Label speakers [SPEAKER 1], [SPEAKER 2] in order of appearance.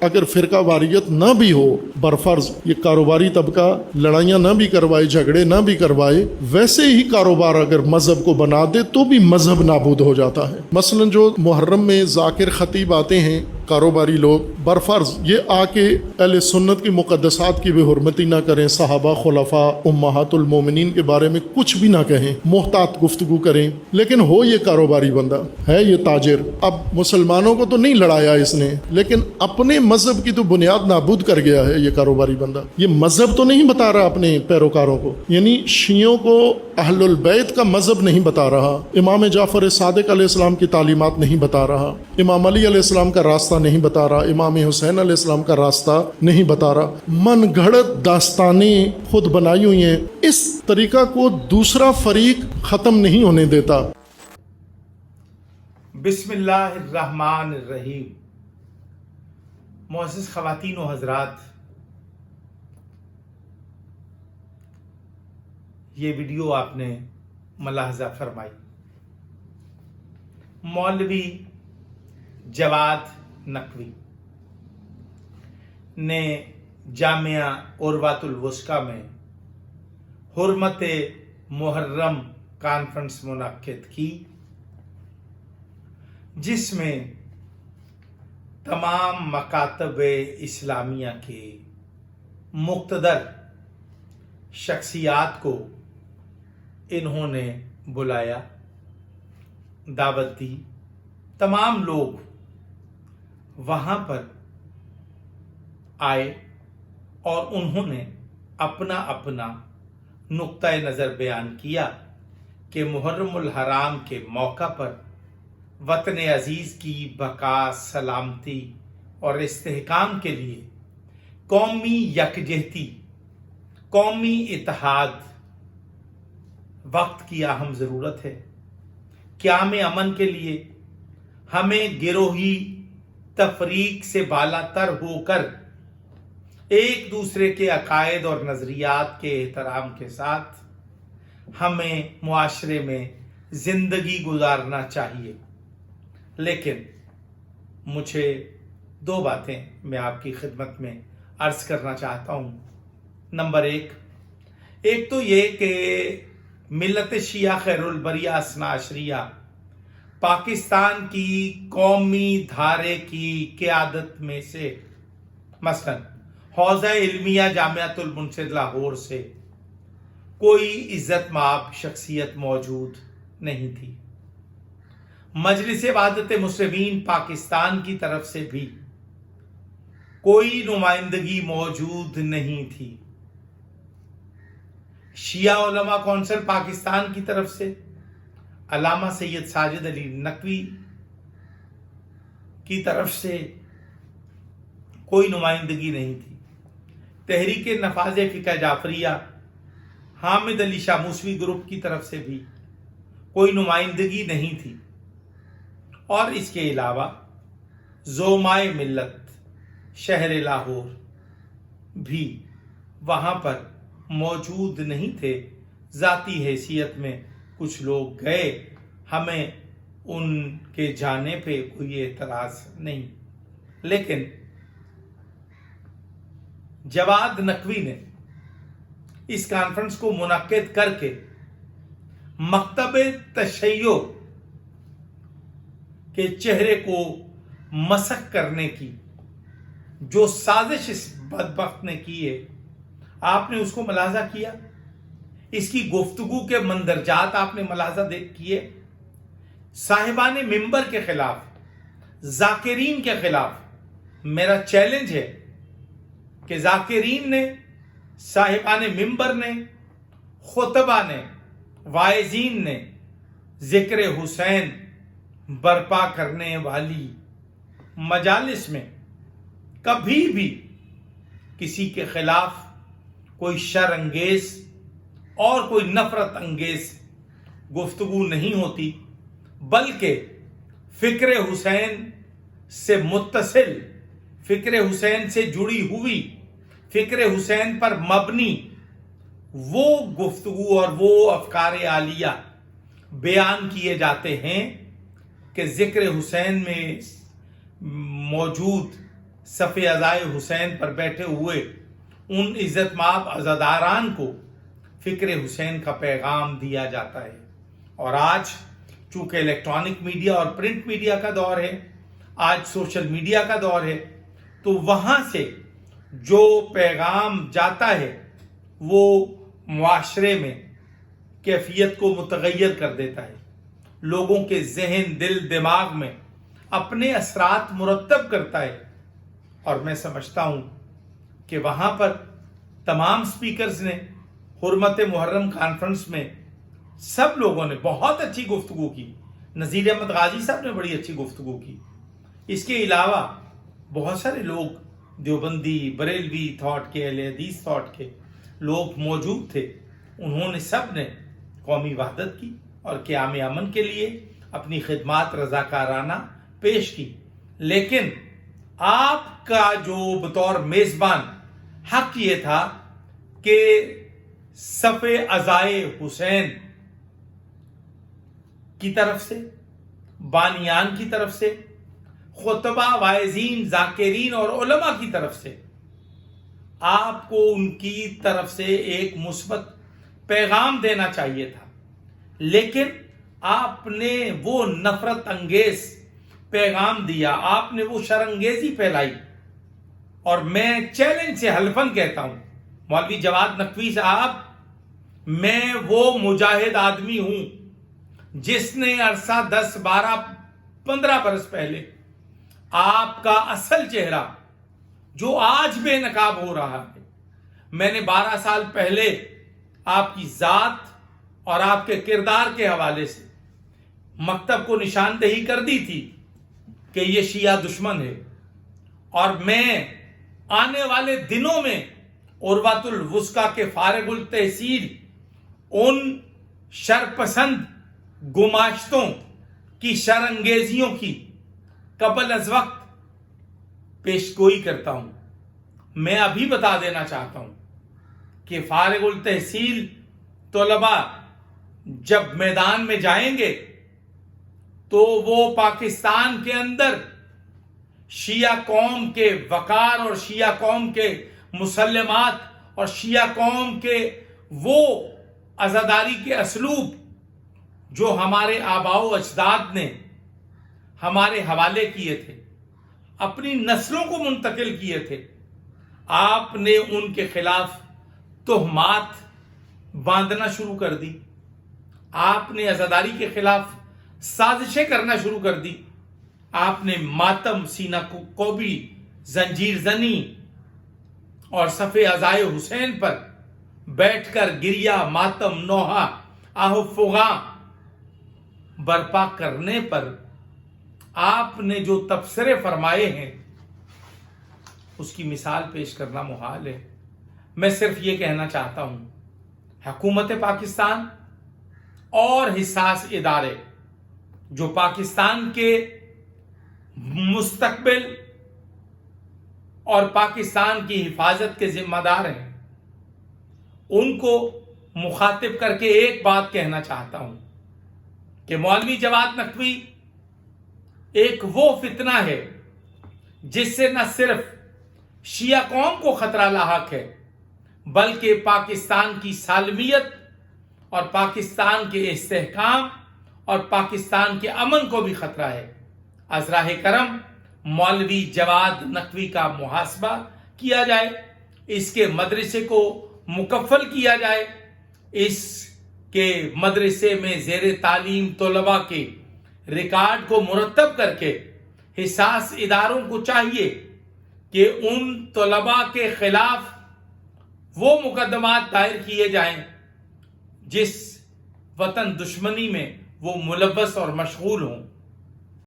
[SPEAKER 1] अगर फ़िरका वारियत ना भी हो, बरफर्ज ये कारोबारी तबका लड़ाइयाँ ना भी करवाए, झगड़े ना भी करवाए, वैसे ही कारोबार अगर मज़हब को बना दे तो भी मज़हब नाबूद हो जाता है। मसलन जो मुहर्रम में ज़ाकिर ख़तीब आते हैं कारोबारी लोग, बरफर्ज ये आके अहले सुन्नत की मुक़द्दसात की भी हुर्मती ना करें, सहाबा खुलफा उम्महातुल मोमिनीन के बारे में कुछ भी ना कहें, मोहतात गुफ्तगू करें, लेकिन हो ये कारोबारी बंदा है, ये ताजिर। अब मुसलमानों को तो नहीं लड़ाया इसने, लेकिन अपने मजहब की तो बुनियाद नाबूद कर गया है ये कारोबारी बंदा। ये मजहब तो नहीं बता रहा अपने पैरोकारों को, यानी शियों को अहलुल बैत का मजहब नहीं बता रहा, इमाम जाफर सादिक अलैहिस्सलाम की तालीमात नहीं बता रहा, इमाम अली अलैहिस्सलाम का रास्ता नहीं बता रहा, इमाम हुसैन अलैहिस्सलाम का रास्ता नहीं बता रहा, मन घड़त दास्तानें खुद बनाई हुई हैं। इस तरीका को दूसरा फरीक ख़त्म नहीं होने देता।
[SPEAKER 2] बिस्मिल्लाहिर्रहमानिर्रहीम। मुअज़्ज़िज़ ख़वातीन व हज़रात, ये वीडियो आपने मुलाहज़ा फरमाई। मौलवी जवाद नकवी ने जामिया उर्वातुल वुस्का में हुर्मत मुहर्रम कॉन्फ्रेंस मुनक्किद की, जिसमें तमाम मकातब इस्लामिया के मुक़्तदर शख्सियात को इन्होंने बुलाया, दावत दी। तमाम लोग वहाँ पर आए और उन्होंने अपना अपना नुक्ता नज़र बयान किया कि मुहर्रमुल हराम के मौका पर वतन अजीज़ की बका, सलामती और इस्तेहकाम के लिए कौमी यकजहती, कौमी इत्तेहाद वक्त की अहम ज़रूरत है। क़याम अमन के लिए हमें गिरोही तफरीक से बालातर होकर एक दूसरे के अकायद और नज़रियात के एहतराम के साथ हमें मुआशरे में ज़िंदगी गुजारना चाहिए। लेकिन मुझे दो बातें मैं आपकी खिदमत में अर्ज़ करना चाहता हूँ। नंबर एक तो ये कि मिल्लत शिया खैरुल बरिया असना अशरिया पाकिस्तान की कौमी धारे की क़यादत में से, मसलन हौज़ा इल्मिया जामियातुल मुनसिर लाहौर से कोई इज़्ज़त माब शख्सियत मौजूद नहीं थी। मजलिस वादत मुस्लिमीन पाकिस्तान की तरफ से भी कोई नुमाइंदगी मौजूद नहीं थी। शिया उलमा कौंसिल पाकिस्तान की तरफ से अल्लामा सैयद साजिद अली नकवी की तरफ से कोई नुमाइंदगी नहीं थी। तहरीक नफाज फ़िक़ह जाफरिया हामिद अली शाह मूसवी ग्रुप की तरफ से भी कोई नुमाइंदगी नहीं थी। और इसके अलावा ज़ोमाए मिल्लत शहर लाहौर भी वहाँ पर मौजूद नहीं थे। ज़ाती हैसियत में कुछ लोग गए, हमें उनके जाने पे कोई एतराज़ नहीं। लेकिन जवाद नकवी ने इस कॉन्फ्रेंस को मुनक्किद करके मकतब तशय्यो के चेहरे को मसख करने की जो साजिश इस बदबख्त ने की है, आपने उसको मुलाजा किया। इसकी गुफ्तगू के मंदरजात आपने मुलाजा किए। साहिबान मिंबर के खिलाफ, जाकिरीन के खिलाफ मेरा चैलेंज है कि जाकिरीन ने, साहिबान मिंबर ने, खुतबा ने, वाइजीन ने जिक्र हुसैन बर्पा करने वाली मजालिस में कभी भी किसी के खिलाफ कोई शर अंगेज और कोई नफरत अंगेज गुफ्तगू नहीं होती, बल्कि फ़िक्र हुसैन से मुत्तसिल, फ़िक्र हुसैन से जुड़ी हुई, फ़िक्र हुसैन पर मबनी वो गुफ्तगू और वो अफकार आलिया बयान किए जाते हैं कि ज़िक्र हुसैन में मौजूद صف عزائے حسین پر بیٹھے ہوئے ان عزت مآب عزاداران کو فکر حسین کا پیغام دیا جاتا ہے۔ اور آج چونکہ الیکٹرانک میڈیا اور پرنٹ میڈیا کا دور ہے، آج سوشل میڈیا کا دور ہے، تو وہاں سے جو پیغام جاتا ہے وہ معاشرے میں کیفیت کو متغیر کر دیتا ہے، لوگوں کے ذہن، دل، دماغ میں اپنے اثرات مرتب کرتا ہے۔ اور میں سمجھتا ہوں کہ وہاں پر تمام سپیکرز نے حرمت محرم کانفرنس میں سب لوگوں نے بہت اچھی گفتگو کی۔ نذیر احمد غازی صاحب نے بڑی اچھی گفتگو کی۔ اس کے علاوہ بہت سارے لوگ دیوبندی، بریلوی تھاٹ کے، اہل حدیث تھاٹ کے لوگ موجود تھے۔ انہوں نے سب نے قومی وحدت کی اور قیام امن کے لیے اپنی خدمات رضاکارانہ پیش کی، لیکن آپ کا جو بطور میزبان حق یہ تھا کہ صف عزائے حسین کی طرف سے، بانیان کی طرف سے، خطبہ، واعظین، ذاکرین اور علماء کی طرف سے آپ کو ان کی طرف سے ایک مثبت پیغام دینا چاہیے تھا، لیکن آپ نے وہ نفرت انگیز پیغام دیا، آپ نے وہ شرانگیزی پھیلائی۔ اور میں چیلنج سے حلفاً کہتا ہوں مولوی جواد نقوی صاحب، میں وہ مجاہد آدمی ہوں جس نے عرصہ 10، 12، 15 برس پہلے آپ کا اصل چہرہ جو آج بے نقاب ہو رہا ہے، میں نے 12 سال پہلے آپ کی ذات اور آپ کے کردار کے حوالے سے مکتب کو نشاندہی کر دی تھی کہ یہ شیعہ دشمن ہے، اور میں آنے والے دنوں میں عروۃ الوثقی کے فارغ التحصیل ان شرپسند گماشتوں کی شرانگیزیوں کی قبل از وقت پیشگوئی کرتا ہوں۔ میں ابھی بتا دینا چاہتا ہوں کہ فارغ التحصیل طلباء جب میدان میں جائیں گے تو وہ پاکستان کے اندر شیعہ قوم کے وقار اور شیعہ قوم کے مسلمات اور شیعہ قوم کے وہ عزاداری کے اسلوب جو ہمارے آباء و اجداد نے ہمارے حوالے کیے تھے، اپنی نسلوں کو منتقل کیے تھے، آپ نے ان کے خلاف تہمات باندھنا شروع کر دی، آپ نے عزاداری کے خلاف سازشیں کرنا شروع کر دی، آپ نے ماتم، سینہ کوبی، زنجیر زنی اور صف عزائے حسین پر بیٹھ کر گریہ، ماتم، نوحہ، آہ فغاں برپا کرنے پر آپ نے جو تبصرے فرمائے ہیں اس کی مثال پیش کرنا محال ہے۔ میں صرف یہ کہنا چاہتا ہوں، حکومت پاکستان اور حساس ادارے جو پاکستان کے مستقبل اور پاکستان کی حفاظت کے ذمہ دار ہیں، ان کو مخاطب کر کے ایک بات کہنا چاہتا ہوں کہ مولوی جواد نقوی ایک وہ فتنہ ہے جس سے نہ صرف شیعہ قوم کو خطرہ لاحق ہے بلکہ پاکستان کی سالمیت اور پاکستان کے استحکام اور پاکستان کے امن کو بھی خطرہ ہے۔ از راہ کرم مولوی جواد نقوی کا محاسبہ کیا جائے، اس کے مدرسے کو مکفل کیا جائے، اس کے مدرسے میں زیر تعلیم طلباء کے ریکارڈ کو مرتب کر کے حساس اداروں کو چاہیے کہ ان طلباء کے خلاف وہ مقدمات دائر کیے جائیں جس وطن دشمنی میں وہ ملوث اور مشغول ہوں۔